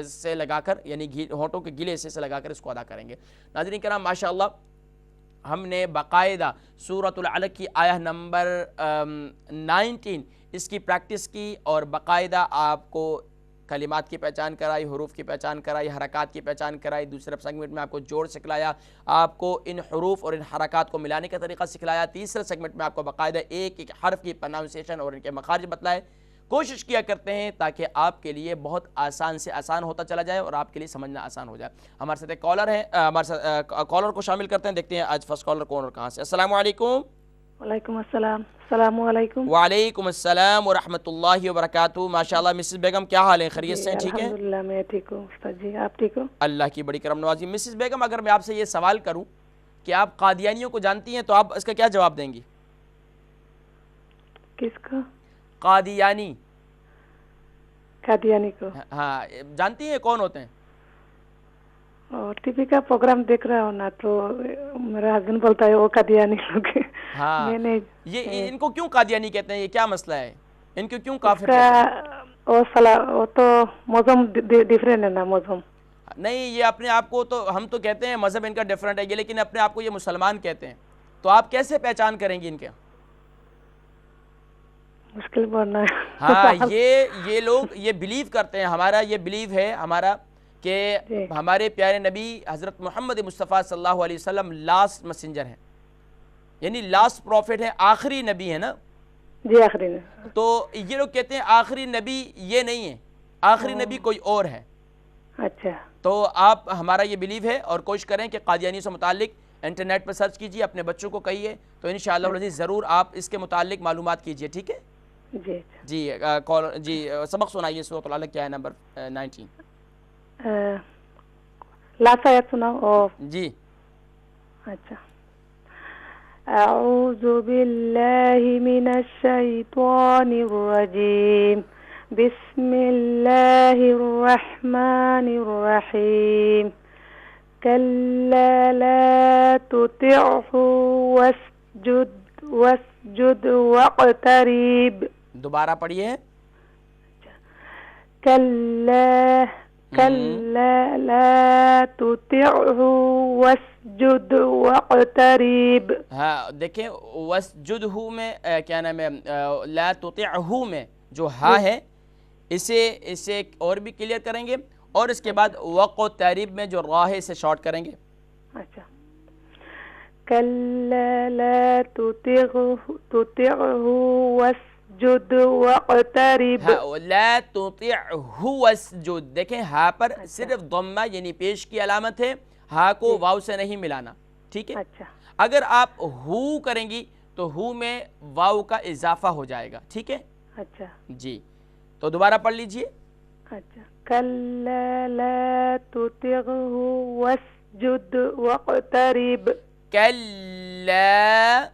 سے لگا کر یعنی ہونٹوں کے گیلے حصے سے لگا کر اس کو ادا کریں گے. ناظرین کرام ماشاءاللہ ہم نے باقاعدہ سورۃ العلق کی آیہ نمبر 19 اس کی پریکٹس کی اور باقاعدہ آپ کو کلمات کی پہچان کرائی، حروف کی پہچان کرائی، حرکات کی پہچان کرائی. دوسرے سیگمنٹ میں آپ کو جوڑ سکھلایا، آپ کو ان حروف اور ان حرکات کو ملانے کا طریقہ سکھلایا. تیسرے سیگمنٹ میں آپ کو باقاعدہ ایک ایک حرف کی پروننسیشن اور ان کے مخارج بتلائے. کوشش کیا کرتے ہیں تاکہ آپ کے لیے بہت آسان سے آسان ہوتا چلا جائے اور آپ کے لیے سمجھنا آسان ہو جائے. ہمارے ساتھ ایک کالر ہے، ہمارے ساتھ کالر کو شامل کرتے ہیں. دیکھتے ہیں آج فرسٹ کالر کون اور کہاں سے. السلام علیکم. وعلیکم السلام. السلام علیکم. وعلیکم السلام ورحمۃ اللہ وبرکاتہ. ماشاءاللہ مسز بیگم کیا حال ہے؟ خیریت سے ہیں؟ ٹھیک ہیں؟ الحمدللہ میں ٹھیک ہوں استاد جی, آپ ٹھیک ہو؟ اللہ کی بڑی کرم نوازی. مسز بیگم اگر میں آپ سے یہ سوال کروں کہ آپ قادیانیوں کو جانتی ہیں تو آپ اس کا کیا جواب دیں گی؟ کس کا؟ قادیانی. قادیانی کو. ہاں جانتی ہیں کون ہوتے ہیں؟ اور ٹی وی کا پروگرام دیکھ رہا ہوں نا, تو میرا ہسبینڈ بولتا ہے وہ قادیانی لوگ ہیں. ہاں میں نے یہ ان کو کیوں قادیانی کہتے ہیں؟ یہ کیا مسئلہ ہے؟ ان کو کیوں اس کافر کا کہتے ہیں؟ وہ تو مذہب ڈفرینٹ ہے نا, مذہب. نہیں, یہ اپنے آپ کو تو ہم تو کہتے ہیں مذہب ان کا ڈیفرنٹ ہے یہ, لیکن اپنے آپ کو یہ مسلمان کہتے ہیں. تو آپ کیسے پہچان کریں گی ان کے؟ مشکل بڑھنا ہے. ہاں یہ لوگ یہ بلیو کرتے ہیں, ہمارا یہ بلیو ہے ہمارا کہ جی ہمارے پیارے نبی حضرت محمد مصطفیٰ صلی اللہ علیہ وسلم لاسٹ مسنجر ہیں, یعنی لاسٹ پروفٹ ہے, آخری نبی ہے نا. جی آخری میں. تو یہ لوگ کہتے ہیں آخری نبی یہ نہیں ہے, آخری نبی کوئی اور ہے. اچھا. تو آپ ہمارا یہ بلیو ہے, اور کوشش کریں کہ قادیانی سے متعلق انٹرنیٹ پر سرچ کیجئے, اپنے بچوں کو کہیے, تو انشاءاللہ العزیز ضرور آپ اس کے متعلق معلومات کیجئے. ٹھیک ہے جی. جی سبق سنائیے سورۃ العلق کیا ہے نمبر 19. لاسٹ آیت سناؤ. جی. اچھا. اعوذ باللہ من الشیطان الرجیم, بسم اللہ الرحمن الرحیم, کلا لا تطعه واسجد واقترب. دوبارہ پڑھیے. کلا لا تطعه واسجد واقترب. ہاں دیکھیں واسجدہ میں کیا نام ہے, لا تطعہ میں جو ہا ہے اسے اور بھی کلیئر کریں گے, اور اس کے بعد واقترب میں جو راہ ہے اسے شارٹ کریں گے. اچھا. کلا لا تطعه واسجد واقترب. لا تطعہ واسجد, دیکھیں ہا پر صرف ضمہ یعنی پیش کی علامت ہے, ہا کو واو سے نہیں ملانا. ٹھیک ہے. اچھا. اگر آپ ہو کریں گی تو ہو میں واو کا اضافہ ہو جائے گا. ٹھیک ہے. اچھا. جی تو دوبارہ پڑھ لیجئے. اچھا. کلا لا تطعہ واسجد واقترب. کلا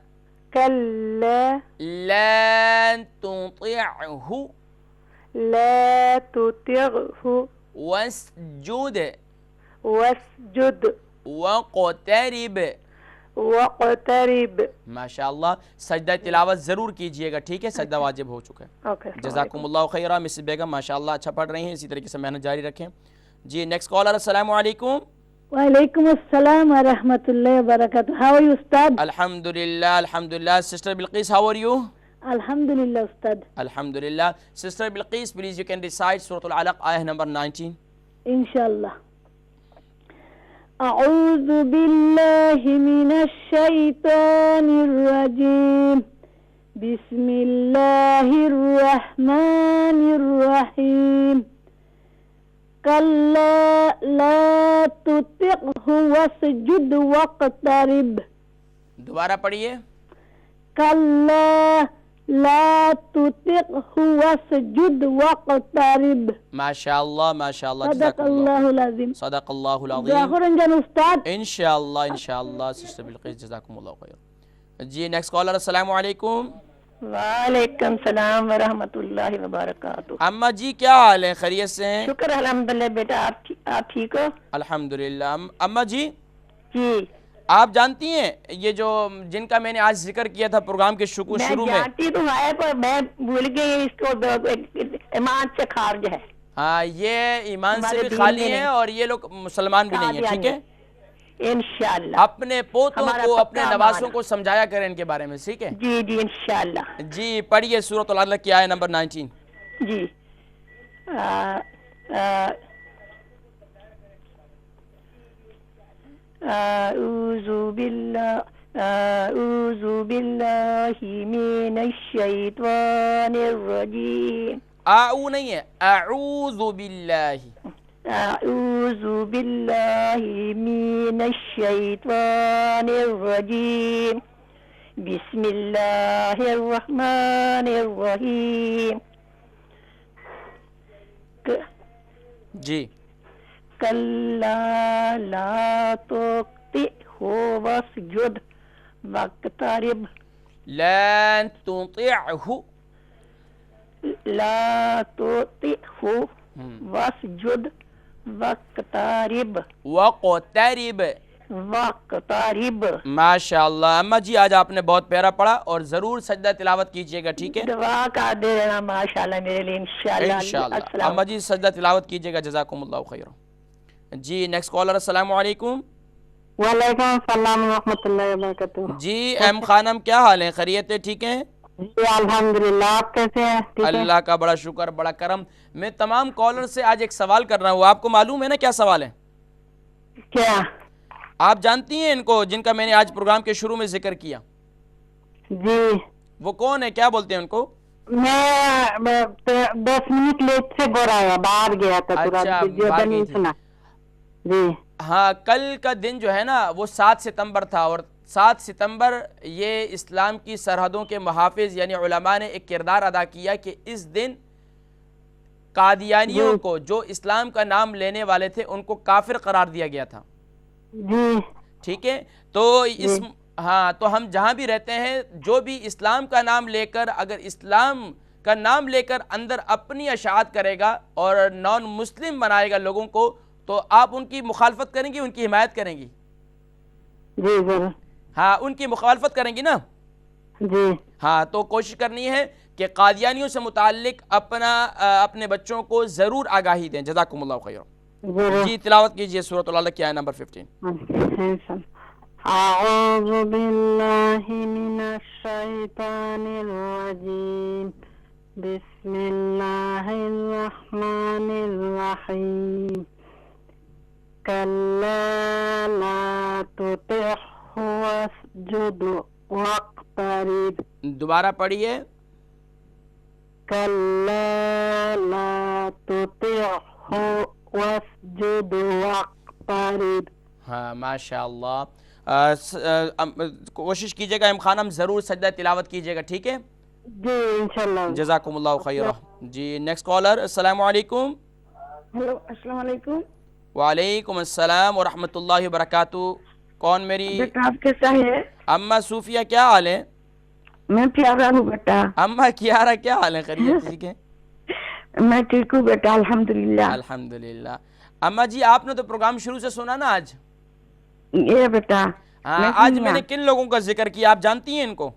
کلا لا تطعہ لا تطعہ واسجد واسجد واقترب. واقترب. ماشاءاللہ. سجدہ تلاوت ضرور کیجئے گا. ٹھیک ہے, سجدہ واجب ہو چکا ہے. اوکے. جزاکم اللہ خیرہ. مسز بیگم ماشاءاللہ اچھا پڑھ رہی ہیں, اسی طریقے سے محنت جاری رکھیں. جی نیکسٹ کالر. السلام علیکم. وعلیکم السلام ورحمۃ اللہ وبرکاتہ. ہاؤ آر یو استاد؟ الحمدللہ الحمدللہ. Sister Bilqis how are you? الحمدللہ استاد. الحمدللہ. Sister Bilqis please you can recite سورۃ العلق آیہ نمبر 19. انشاءاللہ. اعوذ باللہ من الشیطان الرجیم, بسم اللہ الرحمن الرحیم, کلا لا تطعہ واسجد واقترب. دوبارہ پڑھیے. کلا لا تطعہ واسجد واقترب. ماشاءاللہ ماشاءاللہ. صدق اللہ العظیم. صدق اللہ العظیم. ظاہر رنجن استاد. انشاءاللہ انشاءاللہ. سسٹر بلقیس جزاکم اللہ خیر. جی نیکسٹ کالر. السلام علیکم. وعلیکم السلام ورحمۃ اللہ وبرکاتہ. اماں جی کیا حال ہے؟ خیریت سے ہیں؟ شکر الحمدللہ. بیٹا آپ ٹھیک ہو؟ الحمدللہ. اماں جی جی آپ جانتی ہیں یہ جو جن کا میں نے آج ذکر کیا تھا پروگرام کے شروع میں, جانتی تو ہے پر میں بھول گئی, اس کو ایمان سے خارج ہے. ہاں یہ ایمان سے بھی خالی ہیں, اور یہ لوگ مسلمان بھی نہیں ہیں. ٹھیک ہے. انشاءاللہ اپنے پوتوں کو اپنے نوازوں کو سمجھایا کریں ان کے بارے میں. ٹھیک ہے. جی جی انشاءاللہ. جی پڑھیے سورۃ العلق کی آیہ نمبر 19. جی. اعوذ باللہ من الشیطان الرجیم. نہیں ہے, اعوذ باللہ. اعوذ باللہ من الشیطان الرجیم, بسم اللہ الرحمن الرحیم جی کلا لا تطعه واسجد واقترب لا تطعه لا تطعه واسجد واقترب وقترب. واقترب. ماشاء اللہ اماں جی آج آپ نے بہت پیارا پڑھا اور ضرور سجدہ تلاوت کیجئے گا, ٹھیک ہے دعا کا دے دینا ماشاءاللہ میرے لیے انشاءاللہ. انشاءاللہ. اماں جی سجدہ تلاوت کیجئے گا, جزاکم اللہ خیر. جی نیکسٹ کالر. السلام علیکم. وعلیکم السلام ورحمۃ اللہ وبرکاتہ. جی ایم خانم کیا حال ہیں, خیریت ہے, ٹھیک ہیں؟ جی الحمدللہ, آپ کیسے ہیں؟ اللہ کا بڑا شکر, بڑا کرم. میں تمام کالر سے آج ایک سوال کر رہا ہوں, آپ کو معلوم ہے نا کیا سوال ہے؟ کیا؟ آپ جانتی ہیں ان کو جن کا میں نے آج پروگرام کے شروع میں ذکر کیا؟ جی وہ کون ہے, کیا بولتے ہیں ان کو؟ میں 10 منٹ لیٹ سے گور آیا, باہر گیا تھا اچھا, باہر گئی تھی. سنا. جی ہاں, کل کا دن جو ہے نا وہ 7 ستمبر تھا, اور 7 ستمبر یہ اسلام کی سرحدوں کے محافظ یعنی علماء نے ایک کردار ادا کیا کہ اس دن قادیانیوں کو جو اسلام کا نام لینے والے تھے ان کو کافر قرار دیا گیا تھا. جی ٹھیک ہے, تو اس ہاں تو ہم جہاں بھی رہتے ہیں جو بھی اسلام کا نام لے کر, اگر اسلام کا نام لے کر اندر اپنی اشاعت کرے گا اور نان مسلم بنائے گا لوگوں کو, تو آپ ان کی مخالفت کریں گی, ان کی حمایت کریں گی؟ جی ضرور. ہاں ان کی مخالفت کریں گی نا. جی ہاں تو کوشش کرنی ہے کہ قادیانیوں سے متعلق اپنے بچوں کو ضرور آگاہی دیں. جزاکم اللہ خیر. جی تلاوت کیجئے سورۃ العلق کی آیت نمبر 15. اعوذ باللہ من الشیطان الرجیم بسم اللہ الرحمن الرحیم کلا لا تطعه واسجد واقترب. دوبارہ پڑھیے. کلا لا تطعه واسجد واقترب. ہاں ماشاء اللہ. کوشش کیجئے گا ایم خانم, ضرور سجدہ تلاوت کیجئے گا, ٹھیک ہے؟ جی انشاءاللہ. جزاکم اللہ خیر. جی نیکسٹ کالر. السلام علیکم. ہیلو السلام علیکم. وعلیکم السلام ورحمۃ اللہ وبرکاتہ. کون میری؟ بیٹا آپ کیسا ہے؟ اماں صوفیہ کیا حال ہے؟ میں پیارا ہوں بیٹا. اماں کیارا کیا حال ہے, خیریت ٹھیک ہے؟ میں ٹھیک ہوں بیٹا الحمدللہ. الحمدللہ. اماں جی آپ نے تو پروگرام شروع سے سنا نا آج؟ یہ بیٹا ہاں, آج میں نے کن لوگوں کا ذکر کیا, آپ جانتی ہیں ان کو؟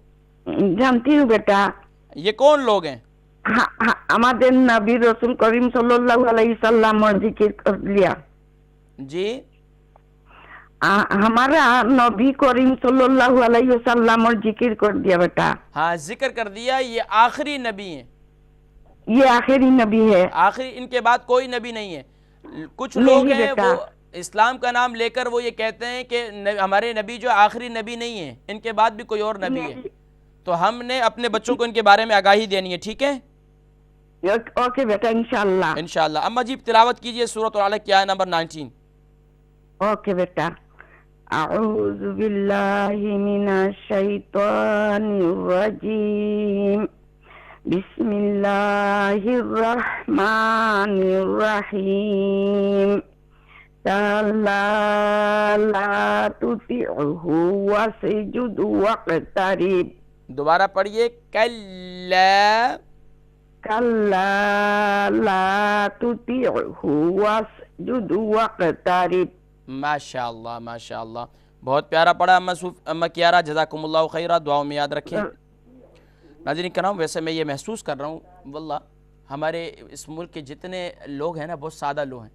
جانتی ہوں بیٹا. یہ کون لوگ ہیں؟ ہمارے نبی رسول کریم صلی اللہ علیہ وسلم اور ذکر کر لیا. جی ہمارا نبی کریم صلی اللہ علیہ وسلم اور ذکر کر دیا بیٹا. ہاں ذکر کر دیا. یہ آخری نبی ہیں, یہ آخری نبی ہے. آخری, ان کے بعد کوئی نبی نہیں ہے. کچھ لوگ ہیں وہ اسلام کا نام لے کر وہ یہ کہتے ہیں کہ ہمارے نبی جو آخری نبی نہیں ہے, ان کے بعد بھی کوئی اور نبی ہے. تو ہم نے اپنے بچوں کو ان کے بارے میں آگاہی دینی ہے, ٹھیک ہے؟ اوکے بیٹا انشاءاللہ. انشاءاللہ. اماں جی تلاوت کیجئے سورۃ العلق کی آیت نمبر 19. اوکے بیٹا. اعوذ باللہ من الشیطان الرجیم بسم اللہ الرحمن الرحیم کلا لا تطعه واسجد واقترب. دوبارہ پڑھیے. کلا لا تطعه واسجد واقترب. ماشاء اللہ ماشاء اللہ, بہت پیارا پڑھا اماں کیارا, جزاکم اللہ خیرہ. دعاؤں میں یاد رکھیں. ناظرین کرام, ویسے میں یہ محسوس کر رہا ہوں واللہ ہمارے اس ملک کے جتنے لوگ ہیں نا بہت سادہ لوگ ہیں.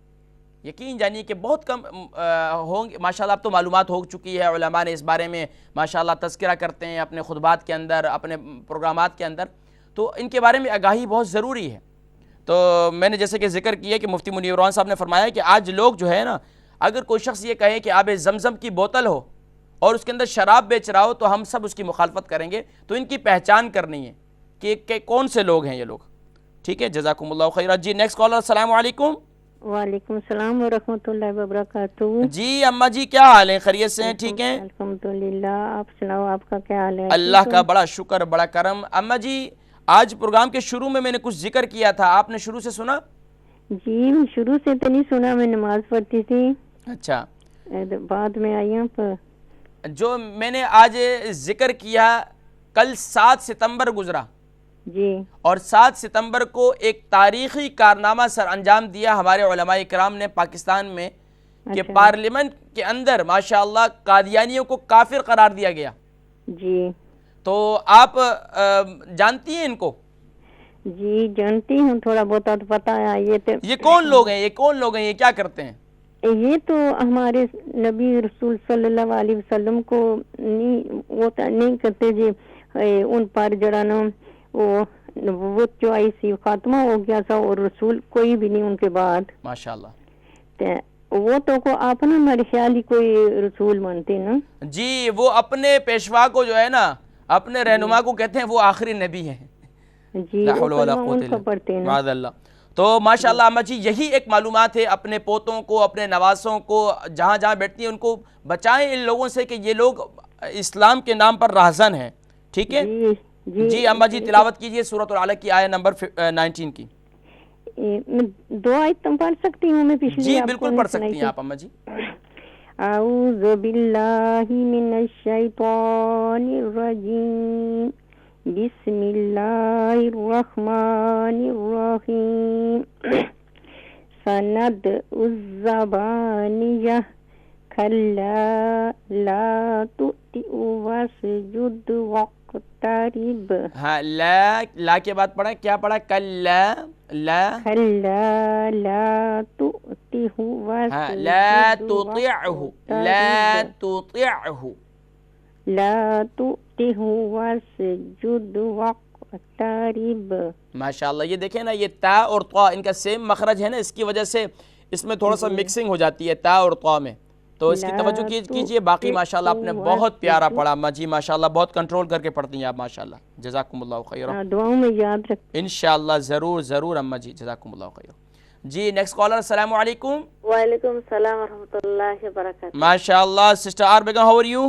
یقین جانیے کہ بہت کم ہوں گے. ماشاءاللہ اب تو معلومات ہو چکی ہے, علماء نے اس بارے میں ماشاءاللہ تذکرہ کرتے ہیں اپنے خطبات کے اندر, اپنے پروگرامات کے اندر, تو ان کے بارے میں آگاہی بہت ضروری ہے. تو میں نے جیسے کہ ذکر کیا کہ مفتی منیر روحان صاحب نے فرمایا کہ آج لوگ جو ہے نا, اگر کوئی شخص یہ کہے کہ آب زمزم کی بوتل ہو اور اس کے اندر شراب بیچ رہا ہو تو ہم سب اس کی مخالفت کریں گے. تو ان کی پہچان کرنی ہے کہ کون سے لوگ ہیں یہ لوگ, ٹھیک ہے؟ جزاکم اللہ خیرہ. جی نیکسٹ کالر. السلام علیکم. وعلیکم السلام ورحمۃ اللہ وبرکاتہ. جی اما جی کیا حال ہے؟ خیریت سے ہیں؟ ٹھیک ہیں الحمدللہ. آپ سناؤ, آپ کا کیا حال ہے؟ اللہ کا بڑا شکر, بڑا کرم. اما جی آج پروگرام کے شروع میں نے کچھ ذکر کیا تھا, آپ نے شروع سے سنا؟ جی شروع سے تو نہیں سنا, میں نماز پڑھتی تھی. اچھا, بعد میں آئی ہوں. پر جو میں نے آج ذکر کیا, کل 7 ستمبر گزرا, جی اور 7 ستمبر کو ایک تاریخی کارنامہ سر انجام دیا ہمارے علماء کرام نے پاکستان میں, کہ پارلیمنٹ کے اندر ماشاءاللہ قادیانیوں کو کافر قرار دیا گیا. جی تو آپ جانتی ہیں ان کو؟ جی جانتی ہوں, تھوڑا بہت تو پتا ہے. یہ کون لوگ ہیں؟ یہ کون لوگ ہیں؟ یہ کیا کرتے ہیں؟ یہ تو ہمارے نبی رسول صلی اللہ علیہ وسلم کو نہیں کرتے جی. ان پر جڑا نا وہ نبوت جو آئی سی خاتمہ ہو گیا تھا, اور رسول کوئی بھی نہیں ان کے بعد. ماشاءاللہ. وہ تو کو آپ نا میرے خیال ہی کوئی رسول مانتے نا. جی وہ اپنے پیشوا کو جو ہے نا, اپنے رہنما کو کہتے ہیں وہ آخری نبی ہیں. جی لا حول ولا قوت الا باللہ. معاذ اللہ. تو ماشاءاللہ اما جی یہی ایک معلومات ہے, اپنے پوتوں کو, اپنے نواسوں کو جہاں جہاں بیٹھتی ہیں ان کو بچائیں ان لوگوں سے کہ یہ لوگ اسلام کے نام پر راہزن ہیں. ٹھیک ہے جی اما جی تلاوت کیجئے سورۃ العلق کی آیت نمبر 19 کی. دو آیت تم پڑھ سکتی ہوں میں پچھلی؟ جی بالکل پڑھ سکتی ہیں آپ اما جی. اعوذ باللہ من الشیطان الرجیم, بسم اللہ الرحمن الرحیم. سند الزبانیہ کلا لا تؤتئ واسجد واقترب. ہاں لا کے بعد پڑھیں, کیا پڑھا؟ کلا لا لا تؤتئ ہاں لا تطعه لا تطعه لا تؤتئ واسجد واقترب. ماشاءاللہ. یہ دیکھیں نا, یہ تا اور طا ان کا سیم مخرج ہے نا, اس کی وجہ سے اس میں تھوڑا سا مکسنگ ہو جاتی ہے تا اور طا میں, تو اس کی توجہ کیجئے. باقی ماشاءاللہ آپ نے بہت پیارا پڑھا اما جی, ماشاءاللہ بہت کنٹرول کر کے پڑھتی ہیں آپ ماشاءاللہ. جزاکم اللہ خیرہ. دعاؤں میں یاد رکھ انشاءاللہ ضرور ضرور اما جی, جزاکم اللہ خیرہ. جی نیکسٹ کالر. السلام علیکم. وعلیکم السلام ورحمۃ اللہ وبرکاتہ. ماشاءاللہ sister are Begum, how are you?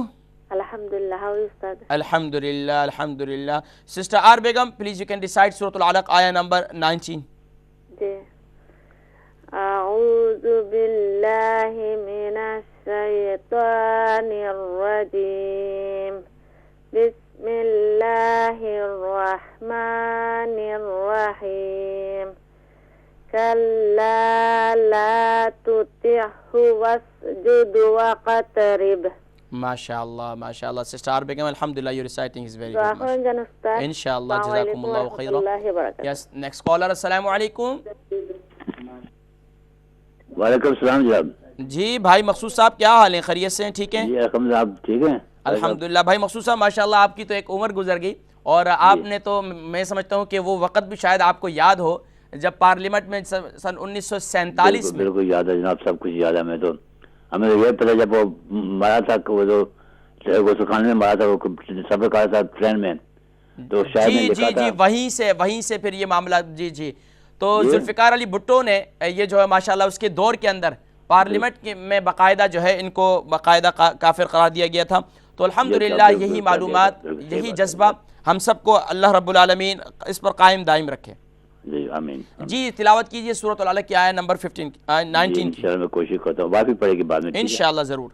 الحمدللہ. ہاؤ استاد؟ الحمدللہ الحمدللہ. Sister are Begum please you can decide سورۃ العلق آیہ نمبر 19. جی. اعوذ باللہ من الشیطان الرجیم, بسم اللہ الرحمن الرحیم. کلا لا تطعه واسجد واقترب. ماشاءاللہ ماشاءاللہ سسٹر آر بیگم, الحمدللہ your reciting is very good. انشاءاللہ جزاکم اللہ خیرہ. یس نیکسٹ کالر. السلام علیکم. وعلیکم السلام جناب. جی بھائی مقصود صاحب کیا حال ہیں؟ خیریت سے ہیں؟ ٹھیک ہیں جی الحمدللہ. آپ ٹھیک ہیں؟ الحمدللہ. بھائی مقصود صاحب ماشاءاللہ آپ کی تو ایک عمر گزر گئی, اور آپ نے تو میں سمجھتا ہوں کہ وہ وقت بھی شاید آپ کو یاد ہو جب پارلیمنٹ میں سن 1947 میں. بالکل یاد ہے جناب, سب کچھ یاد ہے. میں تو ہمیں تو یہ پتا جب وہ مارا تھا, وہ جو سکھانے میں مارا تھا, وہ سفر کر رہا تھا ٹرین میں, تو شاید جی جی جی وہیں سے پھر یہ معاملہ. جی جی تو ذوالفقار علی بھٹو نے یہ جو ہے ماشاءاللہ اس کے دور کے اندر پارلیمنٹ میں باقاعدہ جو ہے ان کو باقاعدہ کافر قرار دیا گیا تھا. تو الحمدللہ یہی معلومات, یہی جذبہ ہم سب کو اللہ رب العالمین اس پر قائم دائم رکھے. جی آمین. جی تلاوت کیجئے سورۃ العلق کی آیہ نمبر 19 کی. انشاءاللہ میں کوشش کرتا ہوں, واقعی پڑھے گی بعد میں انشاءاللہ ضرور.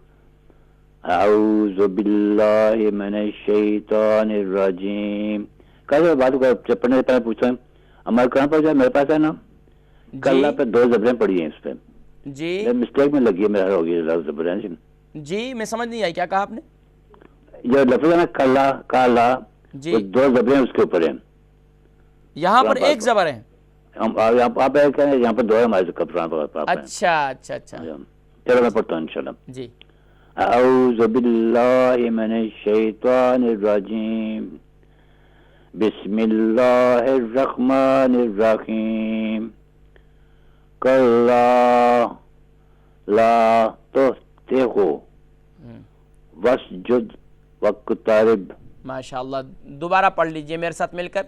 اعوذ باللہ من الشیطان الرجیم. کل بات کو پڑھنے سے پہلے پوچھتا ہوں, ہمارے کہاں پر جو میرے پاس ہے نا, کلّا پہ 2 زبریں پڑھی ہیں اس پہ. جی مسٹیک میں لگی ہے, میرا ہو گئی زبریں. جی میں سمجھ نہیں آئی, کیا کہا آپ نے؟ یہ لفظ ہے نا کلّا کالا, جی 2 زبریں اس کے اوپر ہیں. یہاں پر ایک زبر ہے. آپ یہاں پر 2 ہے ہمارے کپران پر. اچھا اچھا اچھا. چلو میں پڑھتا ہوں انشاءاللہ. جی. اعوذ باللہ من الشیطان الرجیم, بسم اللہ الرحمن الرحیم. کلا لا تطعه واسجد واقترب. ماشاءاللہ دوبارہ پڑھ لیجئے میرے ساتھ مل کر.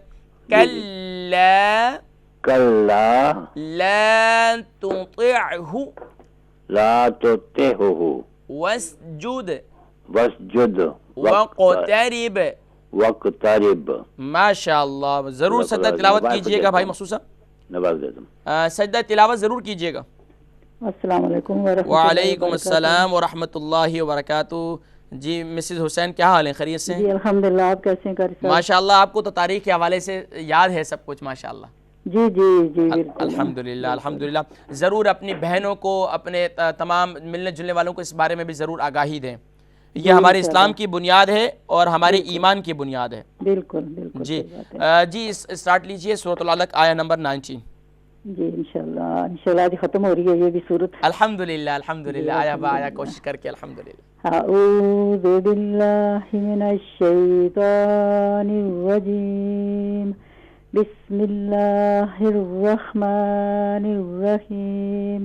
کلا کلا لا تطعه لا تطعه واسجد واسجد واقترب. واقترب. ماشاء اللہ، ضرور سجدہ تلاوت کیجئے گا بھائی مخصوصا، نواز دیتا سجدہ تلاوت ضرور کیجئے گا. السلام علیکم ورحمۃ اللہ وعلیکم وبرکاتہ. السلام ورحمۃ اللہ وبرکاتہ. جی مسز حسین کیا حال ہے، خیریت سے؟ جی الحمدللہ، آپ کیسے ہیں قاری صاحب؟ ماشاءاللہ، آپ کو تو تاریخ کے حوالے سے یاد ہے سب کچھ ماشاءاللہ. جی جی جی بالکل. الحمدللہ الحمدللہ. ضرور اپنی بہنوں کو، اپنے تمام ملنے جلنے والوں کو اس بارے میں بھی ضرور آگاہی دیں. یہ ہمارے اسلام کی بنیاد ہے اور ہمارے ایمان کی بنیاد ہے. بالکل بالکل جی صحیح بات ہے. جی اسٹارٹ لیجئے سورۃ العلق آیہ نمبر 19. جی انشاءاللہ آج ختم ہو رہی ہے یہ بھی صورت. الحمدللہ الحمدللہ، آیا با آیا کوشش کر کے الحمدللہ. اعوذ باللہ من الشیطان الرجیم، بسم اللہ الرحمن الرحیم،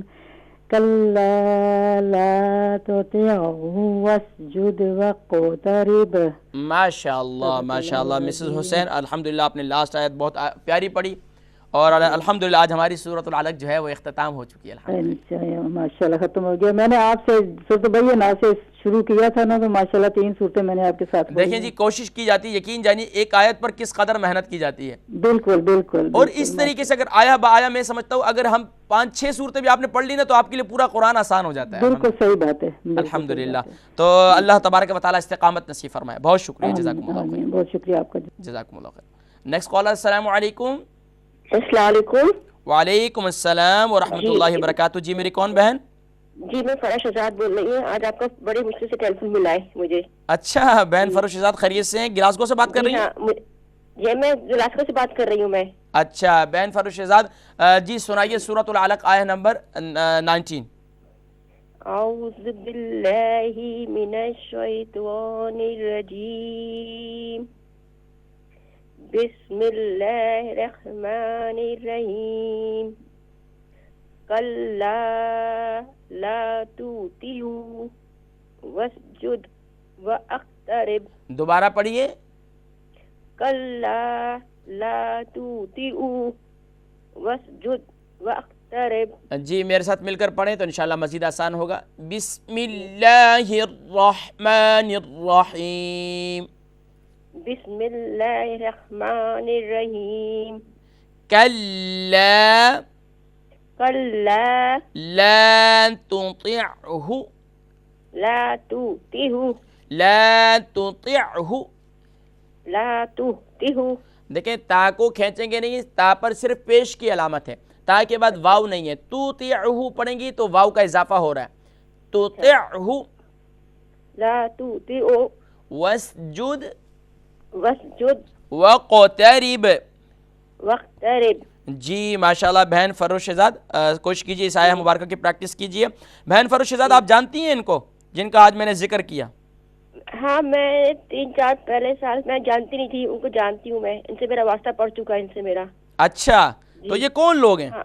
کلا لا تطعه واسجد واقترب. ماشاءاللہ ماشاءاللہ مسز حسین، الحمدللہ آپ نے لاسٹ آیت بہت پیاری پڑھی، اور الحمدللہ آج ہماری سورۃ العلق جو ہے وہ اختتام ہو چکی ہے الحمدللہ. ماشاءاللہ ختم ہو گیا. میں نے آپ سے سورۃ بینہ سے شروع کیا تھا نا، تو ماشاءاللہ 3 صورتیں میں نے آپ کے ساتھ پڑھی. دیکھیں جی، کوشش کی جاتی ہے، یقین جانیے ایک آیت پر کس قدر محنت کی جاتی ہے. بالکل بالکل. اور اس طریقے سے اگر آیا با آیا میں سمجھتا ہوں اگر ہم 5-6 صورتیں بھی آپ نے پڑھ لی نا تو آپ کے لیے پورا قرآن آسان ہو جاتا ہے. بالکل صحیح بات ہے. الحمدللہ. تو اللہ تبارک و تعالیٰ استقامت نصیب فرمائے. بہت شکریہ، جزاکم اللہ خیر. بہت شکریہ آپ کا. جزاکم اللہ خیر. Next caller. السلام علیکم. السلام علیکم. وعلیکم السلام ورحمۃ اللہ وبرکاتہ. جی میری کون بہن؟ جی میں فرح شہزاد بول رہی ہوں. آج آپ کا بڑی مشکل سے ٹیلیفون ملا ہے مجھے. اچھا بہن فروش شہزاد خیریت سے ہیں؟ گلاسگو سے بات کر رہی ہیں؟ یہ میں گلاسگو سے بات کر رہی ہوں میں. اچھا بہن فروش شہزاد، جی سنائیے سورۃ العلق آیہ نمبر 19. اعوذ باللہ من الشیطان الرجیم، بسم اللہ الرحمن الرحیم، کلا لا تطعه واسجد واقترب. دوبارہ پڑھیے. کلا لا تطعه واسجد واقترب. جی میرے ساتھ مل کر پڑھیں تو انشاءاللہ مزید آسان ہوگا. بسم اللہ الرحمن الرحیم. بسم اللہ الرحمن الرحیم. کلا کلا لا تطعه لا تطعه لا تطعه. لا تطعه. دیکھیں تا کو کھینچیں گے نہیں، تا پر صرف پیش کی علامت ہے، تا کے بعد واو نہیں ہے. تطعه پڑھیں گی تو واو کا اضافہ ہو رہا ہے. تطعه. لا تطعه واسجد واسجد واقترب. واقترب. جی ماشاءاللہ بہن فروش شہزاد، کوشش کیجیے اس آیہ مبارکہ کی پریکٹس کیجیے. بہن فروش شہزاد آپ جانتی ہیں ان کو جن کا آج میں نے ذکر کیا؟ ہاں میں 3-4 پہلے سال میں جانتی نہیں تھی، ان کو جانتی ہوں میں. ان سے میرا واسطہ پڑ چکا ہے ان سے میرا. اچھا تو یہ کون لوگ ہیں؟ ہاں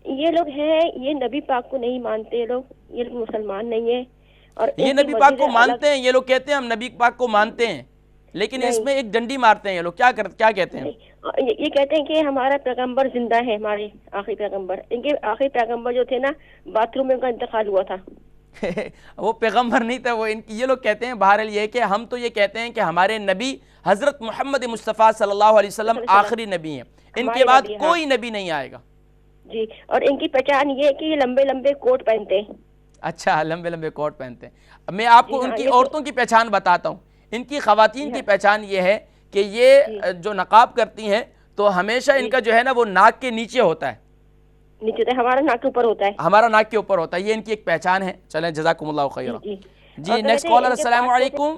یہ لوگ ہیں، یہ نبی پاک کو نہیں مانتے یہ لوگ، یہ لوگ مسلمان نہیں ہیں. اور یہ نبی پاک کو مانتے ہیں، یہ لوگ کہتے ہیں ہم نبی پاک کو مانتے ہیں، لیکن اس میں ایک ڈنڈی مارتے ہیں یہ لوگ. کیا کہتے ہیں؟ یہ کہتے ہیں کہ ہمارا پیغمبر زندہ ہے، ہمارے آخری پیغمبر. ان کے آخری پیغمبر جو تھے نا، باتھ روم میں ان کا انتقال ہوا تھا. وہ پیغمبر نہیں تھا، وہ یہ لوگ کہتے ہیں. بہرحال یہ کہ ہم تو یہ کہتے ہیں کہ ہمارے نبی حضرت محمد مصطفیٰ صلی اللہ علیہ وسلم آخری نبی ہیں، ان کے بعد کوئی نبی نہیں آئے گا. جی اور ان کی پہچان یہ ہے کہ یہ لمبے لمبے کوٹ پہنتے ہیں. اچھا لمبے لمبے کوٹ پہنتے ہیں. میں آپ کو ان کی عورتوں کی پہچان بتاتا ہوں. ان کی خواتین کی پہچان یہ ہے کہ یہ جو نقاب کرتی ہیں تو ہمیشہ ان کا جو ہے نا وہ ناک کے نیچے ہوتا ہے. نیچے ہوتا ہے، ہمارا ناک کے اوپر ہوتا ہے. ہمارا ناک کے اوپر ہوتا ہے. یہ ان کی ایک پہچان ہے. چلیں جزاکم اللہ خیر. جی نیکسٹ کالر. السلام علیکم.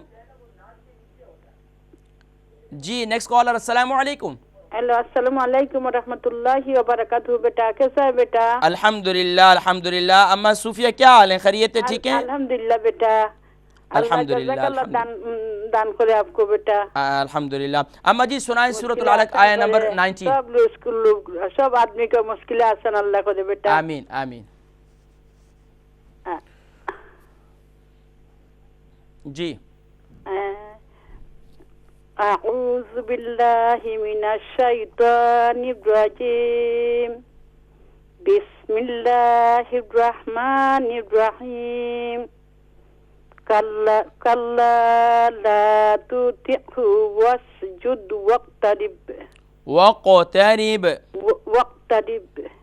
جی نیکسٹ کالر. السلام علیکم. ہیلو السلام علیکم ورحمۃ اللہ وبرکاتہ. بیٹا کیسا ہے بیٹا؟ الحمدللہ الحمدللہ. اما صوفیہ کیا حال ہے؟ خیریت ہے؟ ٹھیک ہے الحمدللہ بیٹا. الحمدللہ. دان کرے آپ کو بیٹا. الحمدللہ. اما جی سنائیں سورۃ العلق آیہ نمبر 19. سب آدمی کا مشکل آسان اللہ کو دے بیٹا. آمین آمین. جی أعوذ بالله من الشيطان الرجيم بسم الله الرحمن الرحيم كلا لا تطعه واسجد واقترب